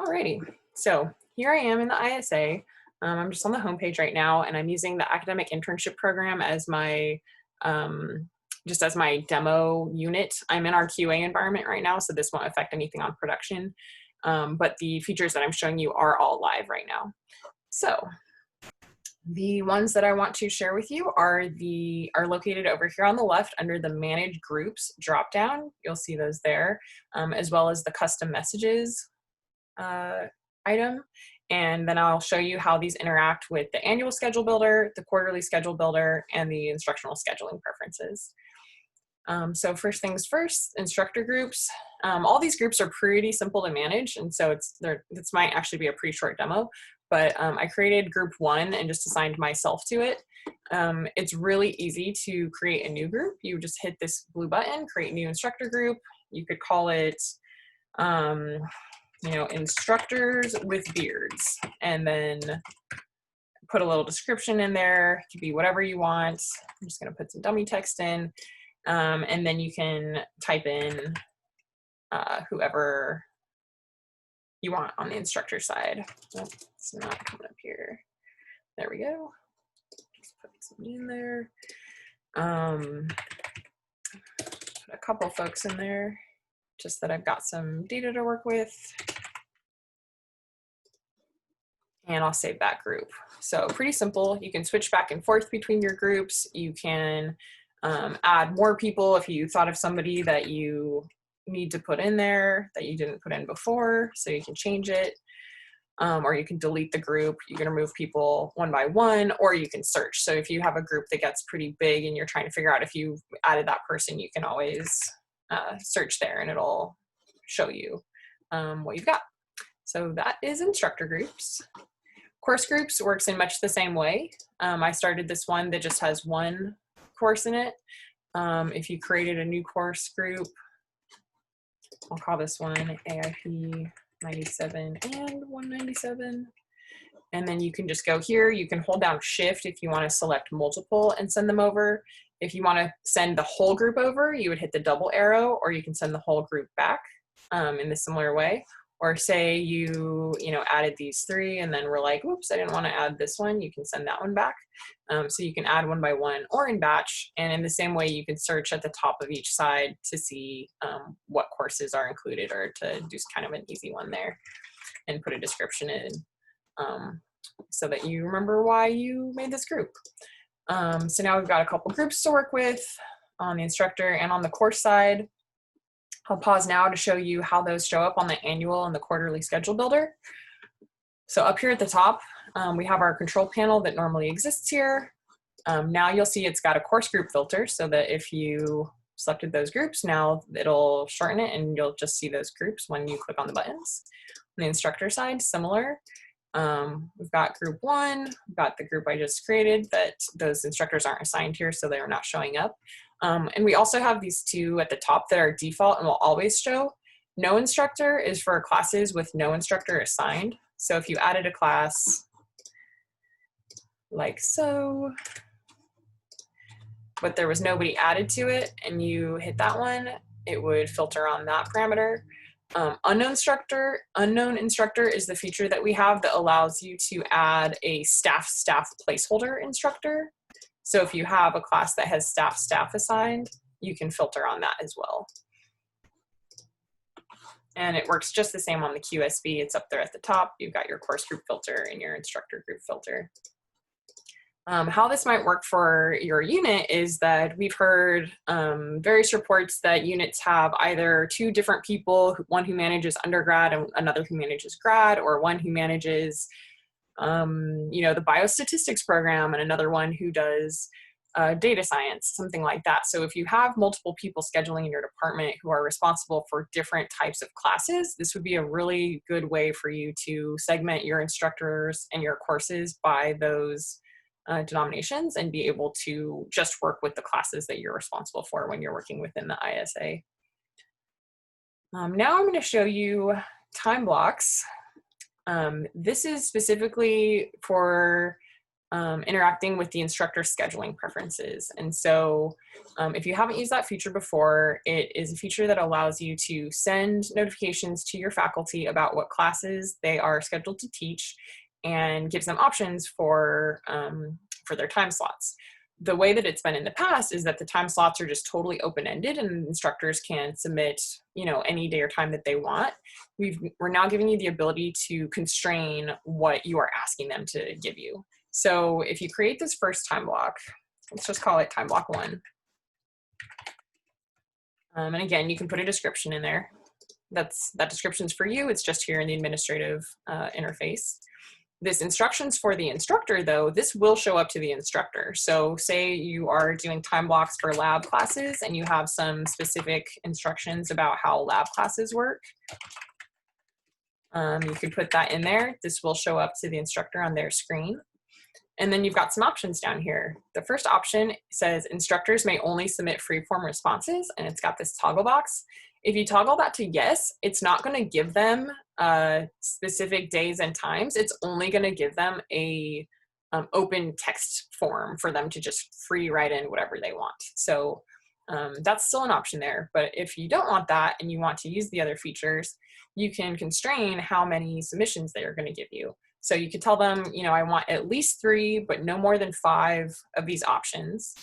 Alrighty, so here I am in the ISA. I'm just on the homepage right now, and I'm using the academic internship program as my just as my demo unit. I'm in our QA environment right now, so this won't affect anything on production. But the features that I'm showing you are all live right now. So the ones that I want to share with you are located over here on the left under the Manage Groups dropdown. You'll see those there, as well as the custom messages item. And then I'll show you how these interact with the annual schedule builder, the quarterly schedule builder, and the instructional scheduling preferences. So first things first, instructor groups. All these groups are pretty simple to manage, and so this might actually be a pretty short demo, but I created group 1 and just assigned myself to it. It's really easy to create a new group. You just hit this blue button, create new instructor group. You could call it instructors with beards, and then put a little description in there. It could be whatever you want. I'm just going to put some dummy text in, and then you can type in whoever you want on the instructor side. Oh, it's not coming up here. There we go. Just put something in there. Put a couple folks in there, just that I've got some data to work with. And I'll save that group. So pretty simple. You can switch back and forth between your groups. You can add more people if you thought of somebody that you need to put in there that you didn't put in before, so you can change it. Or you can delete the group. You can remove people one by one, or you can search. So if you have a group that gets pretty big and you're trying to figure out if you've added that person, you can always search there and it'll show you what you've got. So that is instructor groups. Course groups works in much the same way. I started this one that just has one course in it. If you created a new course group, I'll call this one AIP 97 and 197. And then you can just go here. You can hold down Shift if you want to select multiple and send them over. If you want to send the whole group over, you would hit the double arrow, or you can send the whole group back in a similar way. Or say you added these 3 and then we're like, whoops, I didn't want to add this one. You can send that one back. So you can add one by one or in batch. And in the same way, you can search at the top of each side to see what courses are included, or to do kind of an easy one there and put a description in so that you remember why you made this group. So now we've got a couple groups to work with on the instructor and on the course side. I'll pause now to show you how those show up on the annual and the quarterly schedule builder. So up here at the top, we have our control panel that normally exists here. Now you'll see it's got a course group filter, so that if you selected those groups, now it'll shorten it and you'll just see those groups when you click on the buttons. On the instructor side, similar. We've got group 1, we've got the group I just created, but those instructors aren't assigned here, so they are not showing up. And we also have these 2 at the top that are default and will always show. No instructor is for classes with no instructor assigned. So if you added a class like so, but there was nobody added to it and you hit that one, it would filter on that parameter. Unknown instructor is the feature that we have that allows you to add a staff placeholder instructor. So if you have a class that has staff assigned, you can filter on that as well. And it works just the same on the QSB. It's up there at the top. You've got your course group filter and your instructor group filter. How this might work for your unit is that we've heard various reports that units have either 2 different people, one who manages undergrad and another who manages grad, or one who manages the biostatistics program and another one who does data science, something like that. So if you have multiple people scheduling in your department who are responsible for different types of classes, this would be a really good way for you to segment your instructors and your courses by those denominations and be able to just work with the classes that you're responsible for when you're working within the ISA. Now I'm going to show you TimeBlocks. This is specifically for interacting with the instructor scheduling preferences. And so if you haven't used that feature before, it is a feature that allows you to send notifications to your faculty about what classes they are scheduled to teach and gives them options for their time slots. The way that it's been in the past is that the time slots are just totally open-ended and instructors can submit, any day or time that they want. We're now giving you the ability to constrain what you are asking them to give you. So if you create this first time block, let's just call it time block 1. And again, you can put a description in there. That description's for you. It's just here in the administrative interface. This instructions for the instructor, though, this will show up to the instructor. So say you are doing time blocks for lab classes and you have some specific instructions about how lab classes work. You could put that in there. This will show up to the instructor on their screen. And then you've got some options down here. The first option says instructors may only submit free-form responses, and it's got this toggle box. If you toggle that to yes, it's not going to give them specific days and times. It's only going to give them a open text form for them to just free write in whatever they want. So that's still an option there. But if you don't want that and you want to use the other features, you can constrain how many submissions they are going to give you. So you could tell them, I want at least 3, but no more than 5 of these options.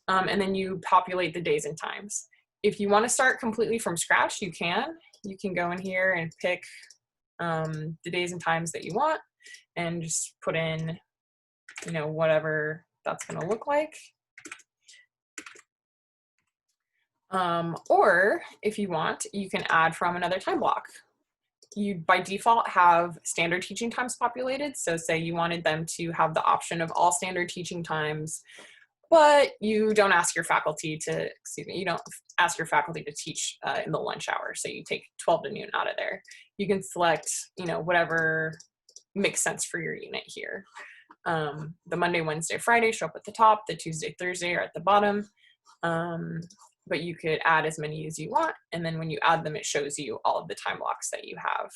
And then you populate the days and times. If you want to start completely from scratch, you can. You can go in here and pick the days and times that you want and just put in, whatever that's going to look like. Or if you want, you can add from another time block. You by default have standard teaching times populated. So say you wanted them to have the option of all standard teaching times, but you don't ask your faculty to, you don't ask your faculty to teach in the lunch hour. So you take 12 to noon out of there. You can select, whatever makes sense for your unit here. The Monday, Wednesday, Friday show up at the top. The Tuesday, Thursday are at the bottom. But you could add as many as you want. And then when you add them, it shows you all of the time blocks that you have.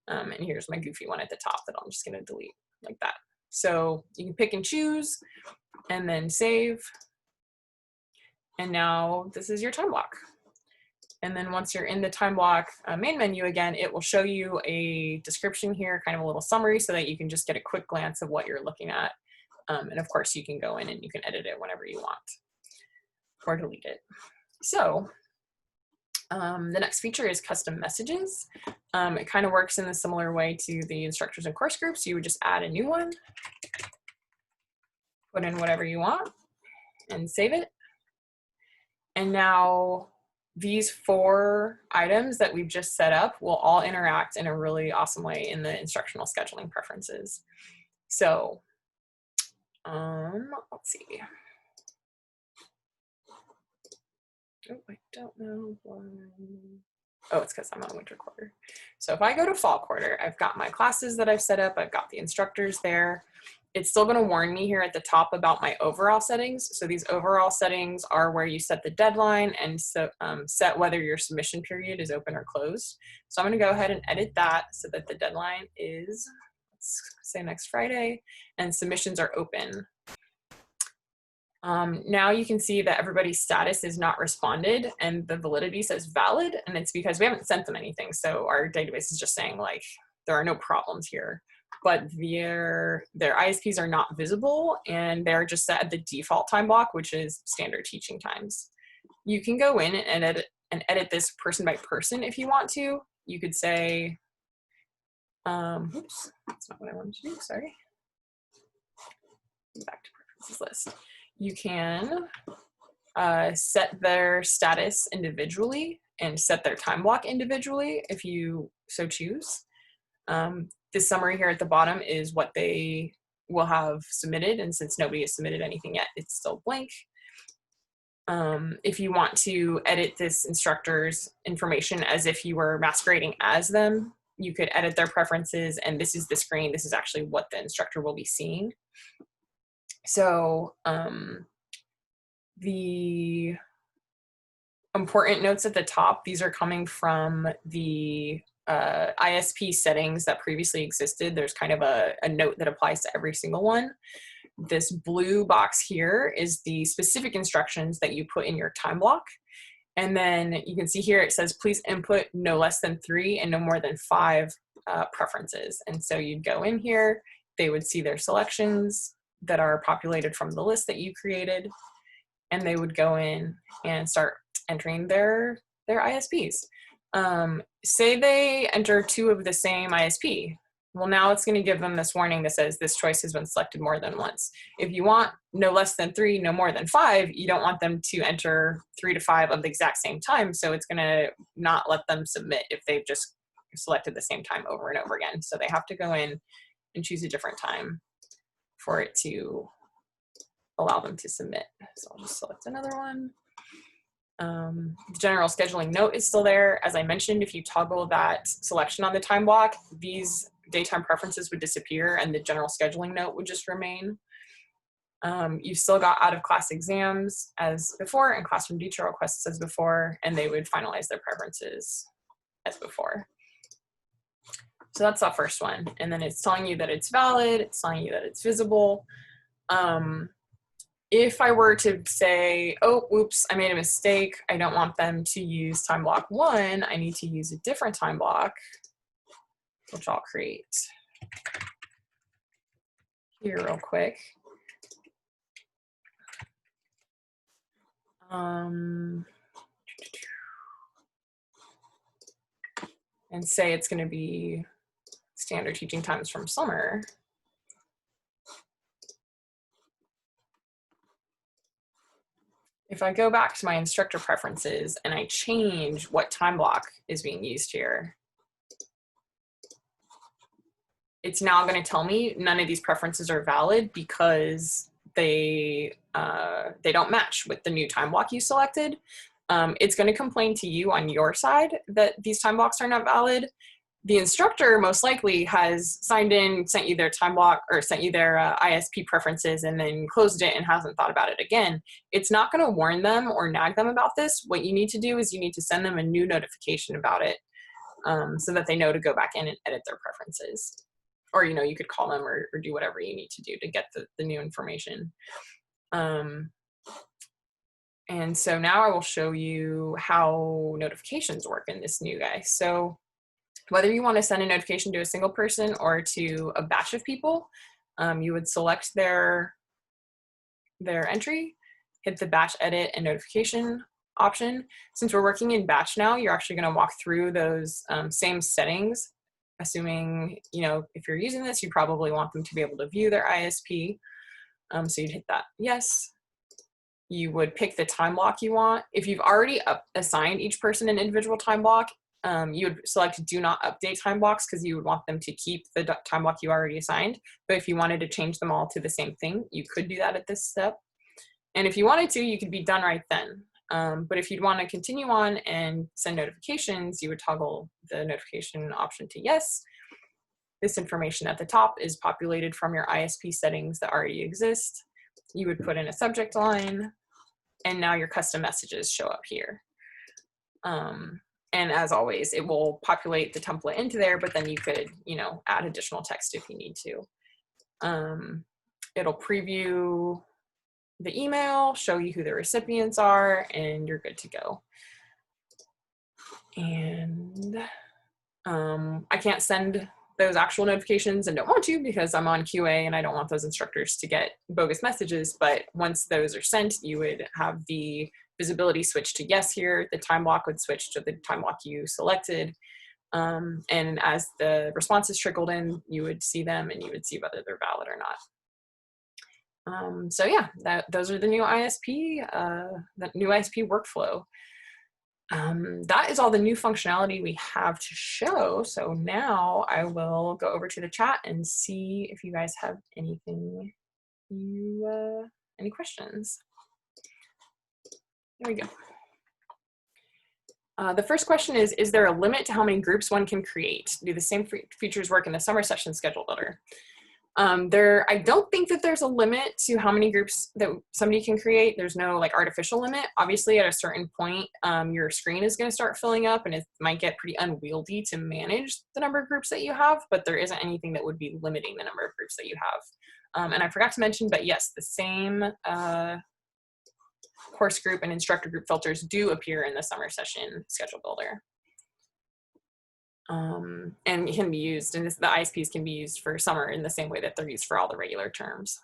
And here's my goofy one at the top that I'm just going to delete like that. So you can pick and choose and then save. And now this is your time block. And then once you're in the time block main menu again, it will show you a description here, kind of a little summary, so that you can just get a quick glance of what you're looking at. And of course, you can go in and you can edit it whenever you want or delete it. So the next feature is custom messages. It kind of works in a similar way to the instructors and course groups. You would just add a new one, put in whatever you want, and save it. And now these 4 items that we've just set up will all interact in a really awesome way in the instructional scheduling preferences. So let's see. Oh, I don't know why. Oh, it's because I'm on winter quarter. So if I go to fall quarter, I've got my classes that I've set up. I've got the instructors there. It's still going to warn me here at the top about my overall settings. So these overall settings are where you set the deadline and so, set whether your submission period is open or closed. So I'm going to go ahead and edit that so that the deadline is, let's say next Friday, and submissions are open. Now you can see that everybody's status is not responded and the validity says valid, and it's because we haven't sent them anything. So our database is just saying like, there are no problems here, but their ISPs are not visible and they're just set at the default time block, which is standard teaching times. You can go in and edit this person by person if you want to. You could say, oops, that's not what I wanted to do, sorry. Back to preferences list. You can set their status individually and set their time block individually if you so choose. This summary here at the bottom is what they will have submitted, and since nobody has submitted anything yet, it's still blank. If you want to edit this instructor's information as if you were masquerading as them, you could edit their preferences, and this is the screen. This is actually what the instructor will be seeing. So the important notes at the top, these are coming from the ISP settings that previously existed. There's kind of a note that applies to every single one. This blue box here is the specific instructions that you put in your time block. And then you can see here it says, please input no less than 3 and no more than 5 preferences. And so you'd go in here, they would see their selections that are populated from the list that you created, and they would go in and start entering their ISPs. Say they enter 2 of the same ISP. Well, now it's going to give them this warning that says this choice has been selected more than once. If you want no less than 3, no more than 5, you don't want them to enter 3 to 5 of the exact same time. So it's going to not let them submit if they've just selected the same time over and over again. So they have to go in and choose a different time for it to allow them to submit. So I'll just select another one. The general scheduling note is still there. As I mentioned, if you toggle that selection on the time block, these daytime preferences would disappear and the general scheduling note would just remain. You've still got out of class exams as before and classroom detail requests as before, and they would finalize their preferences as before. So that's the first one. And then it's telling you that it's valid, it's telling you that it's visible. If I were to say, oh, oops, I made a mistake, I don't want them to use time block 1, I need to use a different time block, which I'll create here real quick. And say it's going to be standard teaching times from summer. If I go back to my instructor preferences and I change what time block is being used here, it's now going to tell me none of these preferences are valid because they don't match with the new time block you selected. It's going to complain to you on your side that these time blocks are not valid. The instructor most likely has signed in, sent you their time block, or sent you their ISP preferences and then closed it and hasn't thought about it again. It's not going to warn them or nag them about this. What you need to do is you need to send them a new notification about it so that they know to go back in and edit their preferences. Or, you know, you could call them or do whatever you need to do to get the new information. And so now I will show you how notifications work in this new guy. So whether you want to send a notification to a single person or to a batch of people, you would select their entry, hit the batch edit and notification option. Since we're working in batch now, you're actually going to walk through those same settings, assuming, you know, if you're using this, you probably want them to be able to view their ISP. So you'd hit that yes. You would pick the time block you want. If you've already assigned each person an individual time block, you would select do not update time blocks because you would want them to keep the time block you already assigned. But if you wanted to change them all to the same thing, you could do that at this step. And if you wanted to, you could be done right then. But if you'd want to continue on and send notifications, you would toggle the notification option to yes. This information at the top is populated from your ISP settings that already exist. You would put in a subject line, and now your custom messages show up here. And as always, it will populate the template into there, but then you could, you know, add additional text if you need to. It'll preview the email, show you who the recipients are, and you're good to go. And I can't send those actual notifications and don't want to because I'm on QA and I don't want those instructors to get bogus messages. But once those are sent, you would have the visibility switch to yes here. The time block would switch to the time block you selected. And as the responses trickled in, you would see them and you would see whether they're valid or not. So yeah, those are the new ISP, workflow. That is all the new functionality we have to show. So now I will go over to the chat and see if you guys have anything, any questions. There we go. The first question is there a limit to how many groups one can create? Do the same features work in the summer session schedule builder? I don't think that there's a limit to how many groups that somebody can create. There's no like artificial limit. Obviously at a certain point, your screen is going to start filling up and it might get pretty unwieldy to manage the number of groups that you have, but there isn't anything that would be limiting the number of groups that you have. And I forgot to mention, but yes, the same course group and instructor group filters do appear in the summer session schedule builder. And can be used, and the ISPs can be used for summer in the same way that they're used for all the regular terms.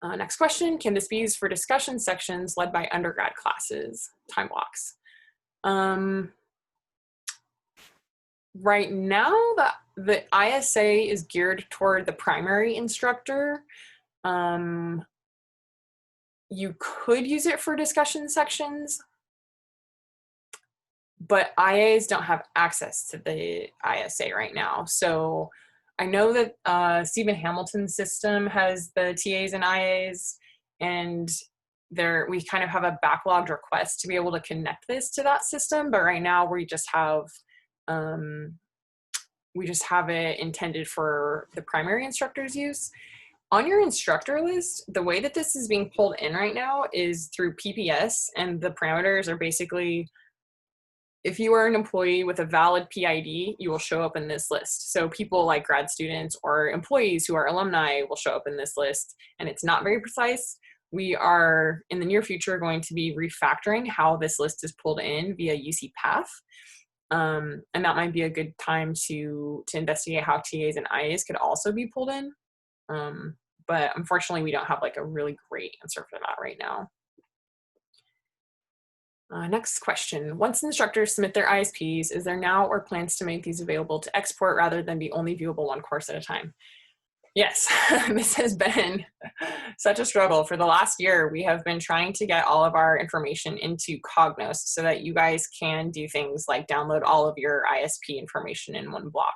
Next question, can this be used for discussion sections led by undergrad classes, TimeBlocks? Right now, the ISA is geared toward the primary instructor. You could use it for discussion sections, but IAs don't have access to the ISA right now. So I know that Stephen Hamilton's system has the TAs and IAs, and we kind of have a backlogged request to be able to connect this to that system. But right now we just have it intended for the primary instructor's use. On your instructor list, the way that this is being pulled in right now is through PPS, and the parameters are basically, if you are an employee with a valid PID, you will show up in this list. So people like grad students or employees who are alumni will show up in this list, and it's not very precise. We are, in the near future, going to be refactoring how this list is pulled in via UC Path. And that might be a good time to investigate how TAs and IAs could also be pulled in. But unfortunately, we don't have like a really great answer for that right now. Next question. Once instructors submit their ISPs, is there now or plans to make these available to export rather than be only viewable one course at a time? Yes, this has been such a struggle. For the last year, we have been trying to get all of our information into Cognos so that you guys can do things like download all of your ISP information in one block.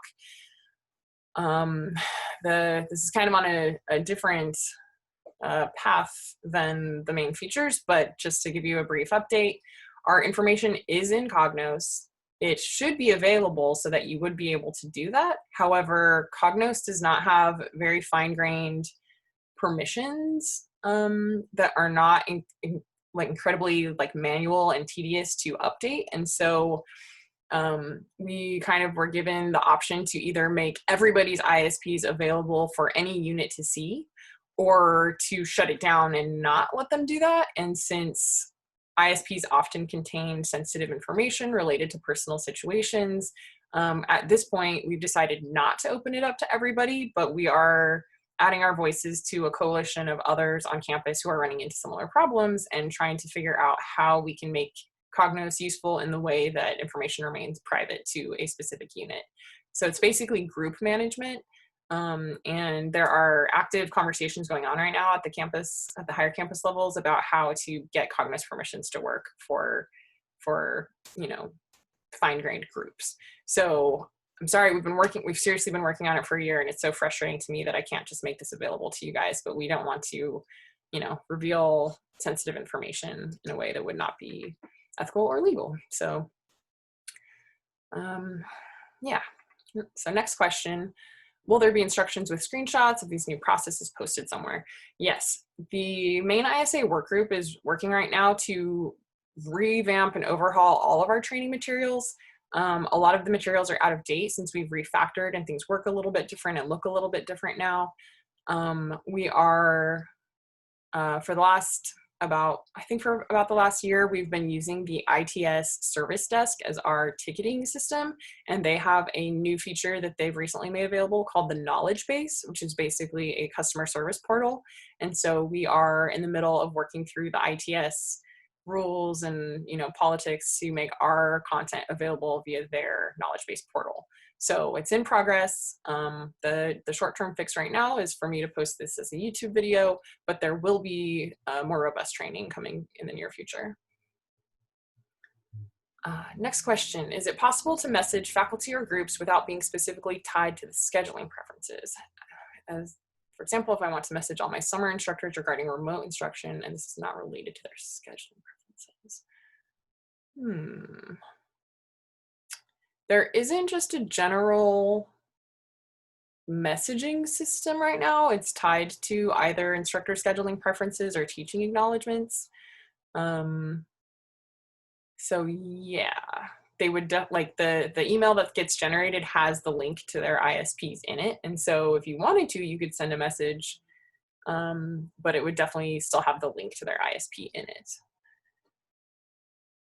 This is kind of on a different path than the main features, but just to give you a brief update, our information is in Cognos. It should be available so that you would be able to do that. However, Cognos does not have very fine-grained permissions that are not incredibly manual and tedious to update. And so we kind of were given the option to either make everybody's ISPs available for any unit to see, or to shut it down and not let them do that. And since ISPs often contain sensitive information related to personal situations, at this point, we've decided not to open it up to everybody, but we are adding our voices to a coalition of others on campus who are running into similar problems and trying to figure out how we can make Cognos useful in the way that information remains private to a specific unit. So it's basically group management. And there are active conversations going on right now at the campus, at the higher campus levels, about how to get Cognos permissions to work for fine-grained groups. So I'm sorry, we've seriously been working on it for a year, and it's so frustrating to me that I can't just make this available to you guys, but we don't want to, reveal sensitive information in a way that would not be ethical or legal. So, yeah. So next question. Will there be instructions with screenshots of these new processes posted somewhere? Yes, the main ISA work group is working right now to revamp and overhaul all of our training materials. A lot of the materials are out of date since we've refactored and things work a little bit different and look a little bit different now. We are, for about the last year, we've been using the ITS service desk as our ticketing system, and they have a new feature that they've recently made available called the knowledge base, which is basically a customer service portal. And so we are in the middle of working through the ITS rules and politics to make our content available via their knowledge base portal. So it's in progress. The short-term fix right now is for me to post this as a YouTube video, but there will be more robust training coming in the near future. Next question, is it possible to message faculty or groups without being specifically tied to the scheduling preferences? As, for example, if I want to message all my summer instructors regarding remote instruction and this is not related to their scheduling preferences. There isn't just a general messaging system right now. It's tied to either instructor scheduling preferences or teaching acknowledgements. So yeah, they would like the email that gets generated has the link to their ISPs in it. And so if you wanted to, you could send a message, but it would definitely still have the link to their ISP in it.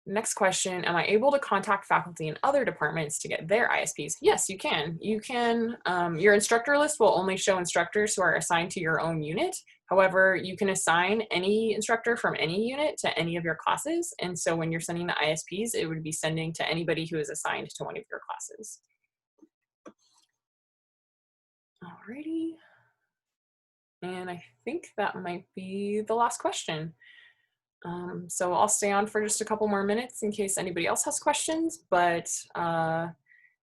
Next question, am I able to contact faculty in other departments to get their ISPs? Yes, you can. You can, your instructor list will only show instructors who are assigned to your own unit. However, you can assign any instructor from any unit to any of your classes. And so when you're sending the ISPs, it would be sending to anybody who is assigned to one of your classes. Alrighty. And I think that might be the last question. So I'll stay on for just a couple more minutes in case anybody else has questions, but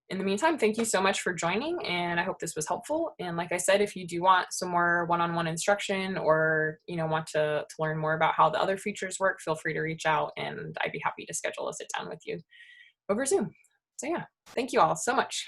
in the meantime, thank you so much for joining, and I hope this was helpful. And like I said, if you do want some more one-on-one instruction, or want to learn more about how the other features work, feel free to reach out, and I'd be happy to schedule a sit down with you over Zoom. So yeah, thank you all so much.